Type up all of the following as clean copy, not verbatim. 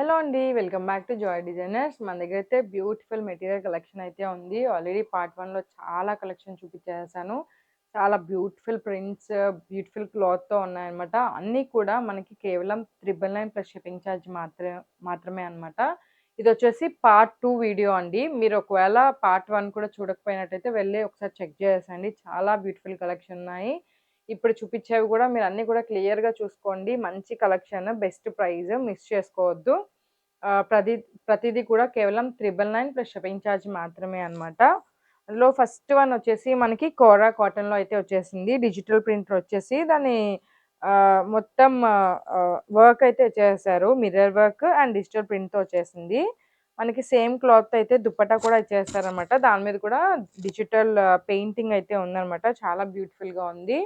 Hello అండి. Welcome back to Joy designers. మన దగ్గరైతే బ్యూటిఫుల్ మెటీరియల్ కలెక్షన్ అయితే ఉంది. ఆల్రెడీ పార్ట్ 1లో చాలా కలెక్షన్ చూపించేసాను. చాలా బ్యూటిఫుల్ ప్రింట్స్, బ్యూటిఫుల్ క్లాత్‌తో ఉన్నాయన్నమాట. అన్నీ కూడా మనకి కేవలం 999 ప్లస్ షిప్పింగ్ ఛార్జ్ మాత్రమే అన్నమాట. ఇదొచ్చేసి పార్ట్ 2 వీడియో అండి. మీరు ఒకవేళ పార్ట్ 1 కూడా చూడకపోయినట్టయితే వెళ్లి ఒకసారి చెక్ చేసేయండి. చాలా బ్యూటిఫుల్ కలెక్షన్ ఉన్నాయి. ఇప్పుడు చూపించేవి కూడా మీరు అన్నీ కూడా క్లియర్‌గా చూసుకోండి. మంచి కలెక్షన్, బెస్ట్ ప్రైస్ మిస్ చేసుకోవద్దు. ప్రతీది కూడా కేవలం 999 ప్లస్ షిప్పింగ్ ఛార్జ్ మాత్రమే అన్నమాట. అందులో ఫస్ట్ వన్ వచ్చేసి మనకి కోరా కాటన్‌లో అయితే వచ్చేసింది. డిజిటల్ ప్రింటర్ వచ్చేసి దాన్ని మొత్తం వర్క్ అయితే చేశారు. మిర్రర్ వర్క్ అండ్ డిజిటల్ ప్రింట్‌తో వచ్చేసింది. మనకి సేమ్ క్లాత్ అయితే దుపట్టా కూడా ఇచ్చేస్తారనమాట. దాని మీద కూడా డిజిటల్ పెయింటింగ్ అయితే ఉందనమాట. చాలా బ్యూటిఫుల్‌గా ఉంది.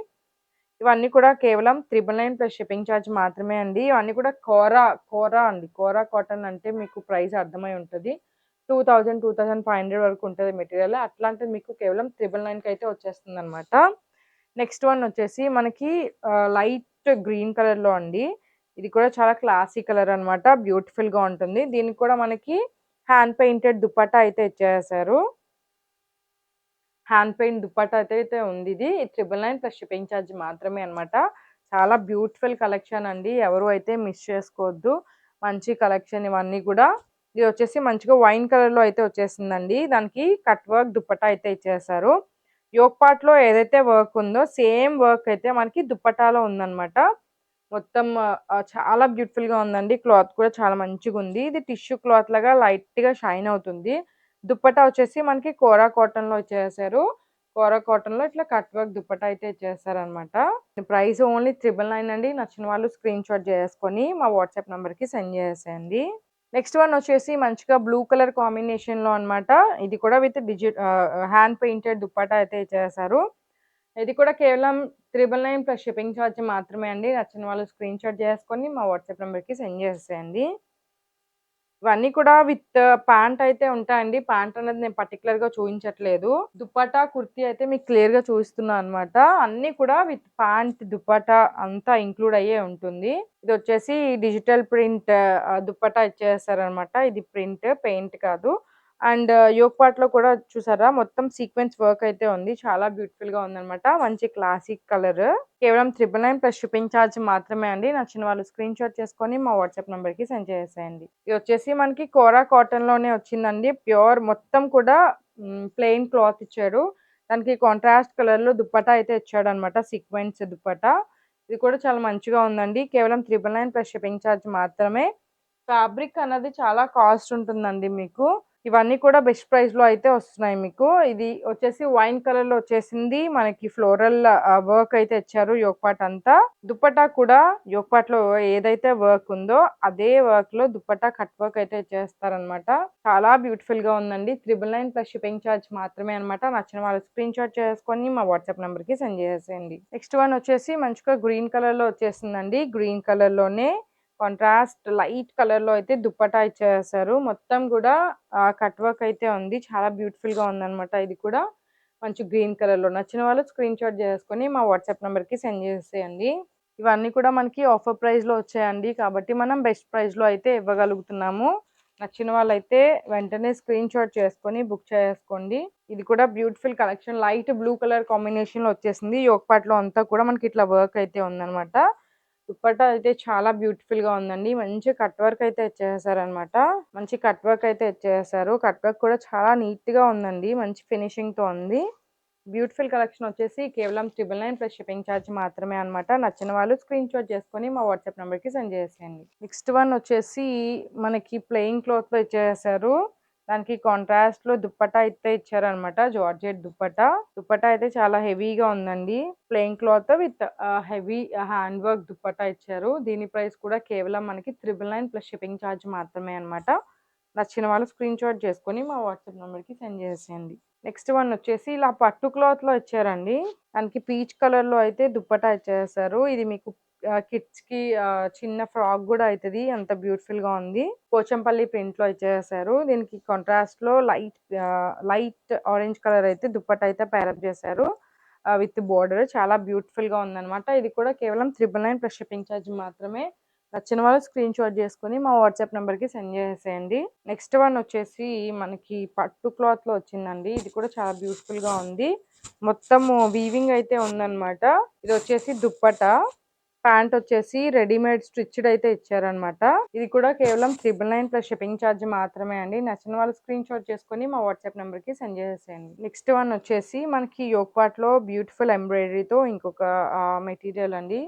ఇవన్నీ కూడా కేవలం 999 ప్లస్ షిప్పింగ్ ఛార్జ్ మాత్రమే అండి. ఇవన్నీ కూడా కోరా అండి. కోరా కాటన్ అంటే మీకు ప్రైస్ అర్థమై ఉంటది. 2000, 2500 వరకు ఉంటది మెటీరియల్. అట్లాంటిది మీకు కేవలం 999కి అయితే వచ్చేస్తుందనమాట. నెక్స్ట్ వన్ వచ్చేసి మనకి లైట్ గ్రీన్ కలర్‌లో అండి. ఇది కూడా చాలా క్లాసీ కలర్ అనమాట. బ్యూటిఫుల్‌గా ఉంటుంది. దీనికి కూడా మనకి హ్యాండ్ పెయింటెడ్ దుపట్టా అయితే ఇచ్చేసారు. హ్యాండ్ పెయింట్ దుపట్టా అయితే ఉంది ఇది. 999 ప్లస్ షిప్పింగ్ ఛార్జ్ మాత్రమే అన్నమాట. చాలా బ్యూటిఫుల్ కలెక్షన్ అండి. ఎవరు అయితే మిస్ చేసుకోవద్దు. మంచి కలెక్షన్ ఇవన్నీ కూడా. ఇది వచ్చేసి మంచిగా వైన్ కలర్‌లో అయితే వచ్చేసిందండి. దానికి కట్ వర్క్ దుపట్టా అయితే ఇచ్చేసారు. యోక్ పార్ట్‌లో ఏదైతే వర్క్ ఉందో సేమ్ వర్క్ అయితే మనకి దుపట్టాలో ఉందన్నమాట. మొత్తం చాలా బ్యూటిఫుల్‌గా ఉందండి. క్లాత్ కూడా చాలా మంచిగుంది. ఇది టిష్యూ క్లాత్ లాగా లైట్‌గా షైన్ అవుతుంది. దుపట్టా వచ్చేసి మనకి కోరా కాటన్‌లో ఇచ్చేసారు. కోరా కాటన్‌లో ఇట్లా కట్ వర్క్ దుపట్టా అయితే ఇచ్చేసారనమాట. ప్రైస్ ఓన్లీ 999 అండి. నచ్చిన వాళ్ళు స్క్రీన్ షాట్ చేసుకొని మా వాట్సాప్ నంబర్‌కి సెండ్ చేసేయండి. నెక్స్ట్ వన్ వచ్చేసి మంచిగా బ్లూ కలర్ కాంబినేషన్‌లో అన్నమాట. ఇది కూడా విత్ హ్యాండ్ పెయింటెడ్ దుపట్టా అయితే ఇచ్చేసారు. ఇది కూడా కేవలం 999 ప్లస్ షిప్పింగ్ ఛార్జ్ మాత్రమే అండి. నచ్చిన వాళ్ళు స్క్రీన్ షాట్ చేసుకొని మా వాట్సాప్ నంబర్‌కి సెండ్ చేసేయండి. ఇవన్నీ కూడా విత్ ప్యాంట్ అయితే ఉంటాయండి. ప్యాంట్ అనేది నేను పర్టిక్యులర్‌గా చూయించట్లేదు. దుపట్టా, కుర్తీ అయితే మీకు క్లియర్‌గా చూపిస్తున్నా అన్నమాట. అన్నీ కూడా విత్ ప్యాంట్, దుపట్టా అంతా ఇంక్లూడ్ అయ్యే ఉంటుంది. ఇదొచ్చేసి డిజిటల్ ప్రింట్ దుపట్టా ఇచ్చేసారనమాట. ఇది ప్రింట్, పెయింట్ కాదు. అండ్ యోక్ పార్ట్‌లో కూడా చూసారా మొత్తం సీక్వెన్స్ వర్క్ అయితే ఉంది. చాలా బ్యూటిఫుల్‌గా ఉందనమాట. మంచి క్లాసిక్ కలర్. కేవలం 999 ప్లస్ షిప్పింగ్ ఛార్జ్ మాత్రమే అండి. నచ్చిన వాళ్ళు స్క్రీన్ షాట్ చేసుకొని మా వాట్సాప్ నంబర్‌కి సెండ్ చేసేయండి. ఇది వచ్చేసి మనకి కోరా కాటన్‌లోనే వచ్చిందండి. ప్యూర్ మొత్తం కూడా ప్లెయిన్ క్లాత్ ఇచ్చాడు. దానికి కాంట్రాస్ట్ కలర్‌లో దుపట్టా అయితే ఇచ్చాడనమాట. సీక్వెన్స్ దుపట్టా. ఇది కూడా చాలా మంచిగా ఉందండి. కేవలం 999 ప్లస్ షిప్పింగ్ ఛార్జ్ మాత్రమే. ఫ్యాబ్రిక్ అన్నది చాలా కాస్ట్ ఉంటుందండి మీకు. ఇవన్నీ కూడా బెస్ట్ ప్రైస్‌లో అయితే వస్తున్నాయి మీకు. ఇది వచ్చేసి వైన్ కలర్‌లో వచ్చేసింది. మనకి ఫ్లోరల్ వర్క్ అయితే ఇచ్చారు యోక్ పార్ట్ అంతా. దుపట్టా కూడా యోక్ పార్ట్‌లో ఏదైతే వర్క్ ఉందో అదే వర్క్‌లో దుపట్టా కట్ వర్క్ అయితే ఇచ్చేస్తారనమాట. చాలా బ్యూటిఫుల్‌గా ఉందండి. 999 ప్లస్ షిప్పింగ్ ఛార్జ్ మాత్రమే అనమాట. నచ్చిన వాళ్ళు స్క్రీన్ షాట్ చేసుకొని మా వాట్సాప్ నంబర్‌కి సెండ్ చేసేయండి. నెక్స్ట్ వన్ వచ్చేసి మంచిగా గ్రీన్ కలర్‌లో వచ్చేసిందండి. గ్రీన్ కలర్‌లోనే కాంట్రాస్ట్ లైట్ కలర్‌లో అయితే దుపట్టా ఇచ్చేసారు. మొత్తం గూడా కట్ వర్క్ అయితే ఉంది. చాలా బ్యూటిఫుల్‌గా ఉందనమాట ఇది కూడా. మంచి గ్రీన్ కలర్‌లో. నచ్చిన వాళ్ళు స్క్రీన్ షాట్ చేసుకొని మా వాట్సాప్ నంబర్‌కి సెండ్ చేసేయండి. ఇవన్నీ కూడా మనకి ఆఫర్ ప్రైస్‌లో వచ్చాయండి. కాబట్టి మనం బెస్ట్ ప్రైస్‌లో అయితే ఇవ్వగలుగుతున్నాము. నచ్చిన వాళ్ళైతే వెంటనే స్క్రీన్ షాట్ చేసుకొని బుక్ చేసుకోండి. ఇది కూడా beautiful collection. Light blue colour కాంబినేషన్‌లో వచ్చేసింది. యోక్ పార్ట్‌లో అంతా కూడా మనకి ఇట్లా వర్క్ అయితే ఉందనమాట. దుపట్టా అయితే చాలా బ్యూటిఫుల్‌గా ఉందండి. మంచి కట్ వర్క్ అయితే ఇచ్చేసారనమాట. మంచి కట్ వర్క్ అయితే ఇచ్చేసారు. కట్ వర్క్ కూడా చాలా నీట్‌గా ఉందండి. మంచి ఫినిషింగ్‌తో ఉంది. బ్యూటిఫుల్ కలెక్షన్ వచ్చేసి కేవలం 999 ప్లస్ షిప్పింగ్ ఛార్జ్ మాత్రమే అన్నమాట. నచ్చిన వాళ్ళు స్క్రీన్ షాట్ చేసుకొని మా వాట్సాప్ నంబర్‌కి సెండ్ చేసేయండి. నెక్స్ట్ వన్ వచ్చేసి మనకి ప్లెయిన్ క్లాత్‌లో ఇచ్చేసారు. దానికి కాంట్రాస్ట్‌లో దుపట్టా అయితే ఇచ్చారనమాట. జార్జెట్ దుపట్టా. దుపట్టా అయితే చాలా హెవీగా ఉందండి. Plain cloth with heavy hand work dupatta ఇచ్చారు. దీని ప్రైస్ కూడా కేవలం మనకి 999 ప్లస్ షిప్పింగ్ ఛార్జ్ మాత్రమే అన్నమాట. నచ్చిన వాళ్ళు స్క్రీన్ షాట్ చేసుకొని మా వాట్సాప్ నంబర్‌కి సెండ్ చేసేయండి. నెక్స్ట్ వన్ వచ్చేసి ఇలా పట్టు క్లాత్‌లో ఇచ్చారండి. దానికి పీచ్ కలర్‌లో అయితే దుపట్టా ఇచ్చేసారు. ఇది మీకు కిడ్స్‌కి చిన్న ఫ్రాక్ గూడా అయితది. అంత బ్యూటిఫుల్‌గా ఉంది. పోచంపల్లి ప్రింట్‌లో ఇచ్చేసారు. దీనికి కాంట్రాస్ట్‌లో లైట్ ఆరెంజ్ కలర్ అయితే దుపట్టా అయితే పేరప్ చేశారు. విత్ బోర్డర్ చాలా బ్యూటిఫుల్‌గా ఉందన్నమాట. ఇది కూడా కేవలం 999 ప్లస్ షిప్పింగ్ ఛార్జ్ మాత్రమే. నచ్చిన వాళ్ళు స్క్రీన్ షాట్ చేసుకొని మా వాట్సాప్ నెంబర్కి సెండ్ చేసేయండి. నెక్స్ట్ వన్ వచ్చేసి మనకి పట్టు క్లాత్లో వచ్చిందండి. ఇది కూడా చాలా బ్యూటిఫుల్గా ఉంది. మొత్తము వీవింగ్ అయితే ఉందన్నమాట. ఇది వచ్చేసి దుప్పట, ప్యాంట్ వచ్చేసి రెడీమేడ్ స్టిచ్డ్ అయితే ఇచ్చారనమాట. ఇది కూడా కేవలం 999 ప్లస్ షిప్పింగ్ ఛార్జ్ మాత్రమే అండి. నచ్చిన వాళ్ళు స్క్రీన్ షాట్ చేసుకొని మా వాట్సాప్ నెంబర్కి సెండ్ చేసేయండి. నెక్స్ట్ వన్ వచ్చేసి మనకి యోక్ పార్ట్లో బ్యూటిఫుల్ ఎంబ్రాయిడరీతో ఇంకొక మెటీరియల్ అండి.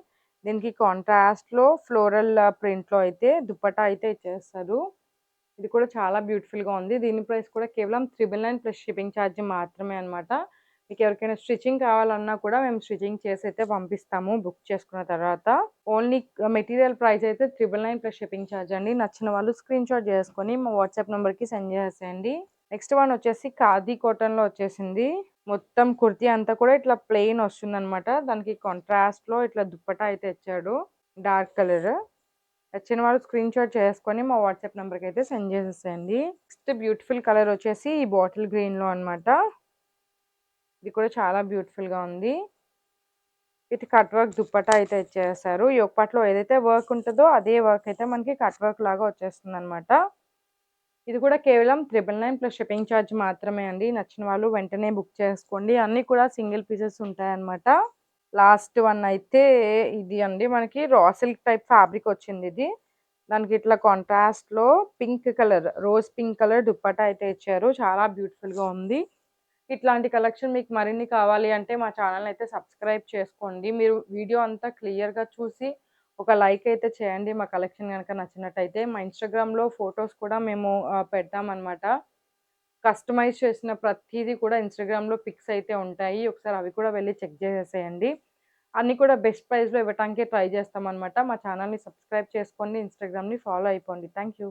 దీనికి కాంట్రాస్ట్లో ఫ్లోరల్ ప్రింట్లో అయితే దుప్పటా అయితే ఇచ్చేస్తారు. ఇది కూడా చాలా బ్యూటిఫుల్గా ఉంది. దీని ప్రైస్ కూడా కేవలం 999 ప్లస్ షిప్పింగ్ ఛార్జ్ మాత్రమే అనమాట. మీకు ఎవరికైనా స్టిచ్చింగ్ కావాలన్నా కూడా మేము స్టిచ్చింగ్ చేసి అయితే పంపిస్తాము బుక్ చేసుకున్న తర్వాత. ఓన్లీ మెటీరియల్ ప్రైస్ అయితే 999 ప్లస్ షిప్పింగ్ ఛార్జ్ అండి. నచ్చిన వాళ్ళు స్క్రీన్ షాట్ చేసుకొని మా వాట్సాప్ నెంబర్కి సెండ్ చేసేయండి. నెక్స్ట్ వన్ వచ్చేసి ఖాదీ కాటన్లో వచ్చేసింది. మొత్తం కుర్తీ అంతా కూడా ఇట్లా ప్లెయిన్ వస్తుందన్నమాట. దానికి కాంట్రాస్ట్లో ఇట్లా దుప్పటా అయితే ఇచ్చాడు డార్క్ కలర్. నచ్చిన వాళ్ళు స్క్రీన్ షాట్ చేసుకొని మా వాట్సాప్ నెంబర్కి అయితే సెండ్ చేసేసేయండి. నెక్స్ట్ బ్యూటిఫుల్ కలర్ వచ్చేసి ఈ బాటిల్ గ్రీన్లో అనమాట. ఇది కూడా చాలా బ్యూటిఫుల్గా ఉంది. విత్ కట్ వర్క్ దుప్పటా అయితే ఇచ్చేసారు. యోక్ పార్ట్లో ఏదైతే వర్క్ ఉంటుందో అదే వర్క్ అయితే మనకి కట్ వర్క్ లాగా వచ్చేస్తుంది అనమాట. ఇది కూడా కేవలం 999 ప్లస్ షిప్పింగ్ ఛార్జ్ మాత్రమే అండి. నచ్చిన వాళ్ళు వెంటనే బుక్ చేసుకోండి. అన్నీ కూడా సింగిల్ పీసెస్ ఉంటాయన్నమాట. లాస్ట్ వన్ అయితే ఇది అండి. మనకి రా సిల్క్ టైప్ ఫ్యాబ్రిక్ వచ్చింది ఇది. దానికి ఇట్లా కాంట్రాస్ట్లో pink colour, rose pink colour dupatta అయితే ఇచ్చారు. చాలా బ్యూటిఫుల్గా ఉంది. ఇట్లాంటి కలెక్షన్ మీకు మరిన్ని కావాలి అంటే మా ఛానల్ అయితే సబ్స్క్రైబ్ చేసుకోండి. మీరు వీడియో అంతా క్లియర్గా చూసి ఒక లైక్ అయితే చేయండి. మా కలెక్షన్ కనుక నచ్చినట్టయితే. మా ఇన్స్టాగ్రామ్లో ఫొటోస్ కూడా మేము పెడతామన్నమాట. కస్టమైజ్ చేసిన ప్రతిదీ కూడా ఇన్స్టాగ్రామ్లో పిక్స్ అయితే ఉంటాయి. ఒకసారి అవి కూడా వెళ్ళి చెక్ చేసేసేయండి. అన్నీ కూడా బెస్ట్ ప్రైస్లో ఇవ్వటానికే ట్రై చేస్తామన్నమాట. మా ఛానల్ని సబ్స్క్రైబ్ చేసుకోండి, ఇన్స్టాగ్రామ్ని ఫాలో అయిపోండి. Thank you.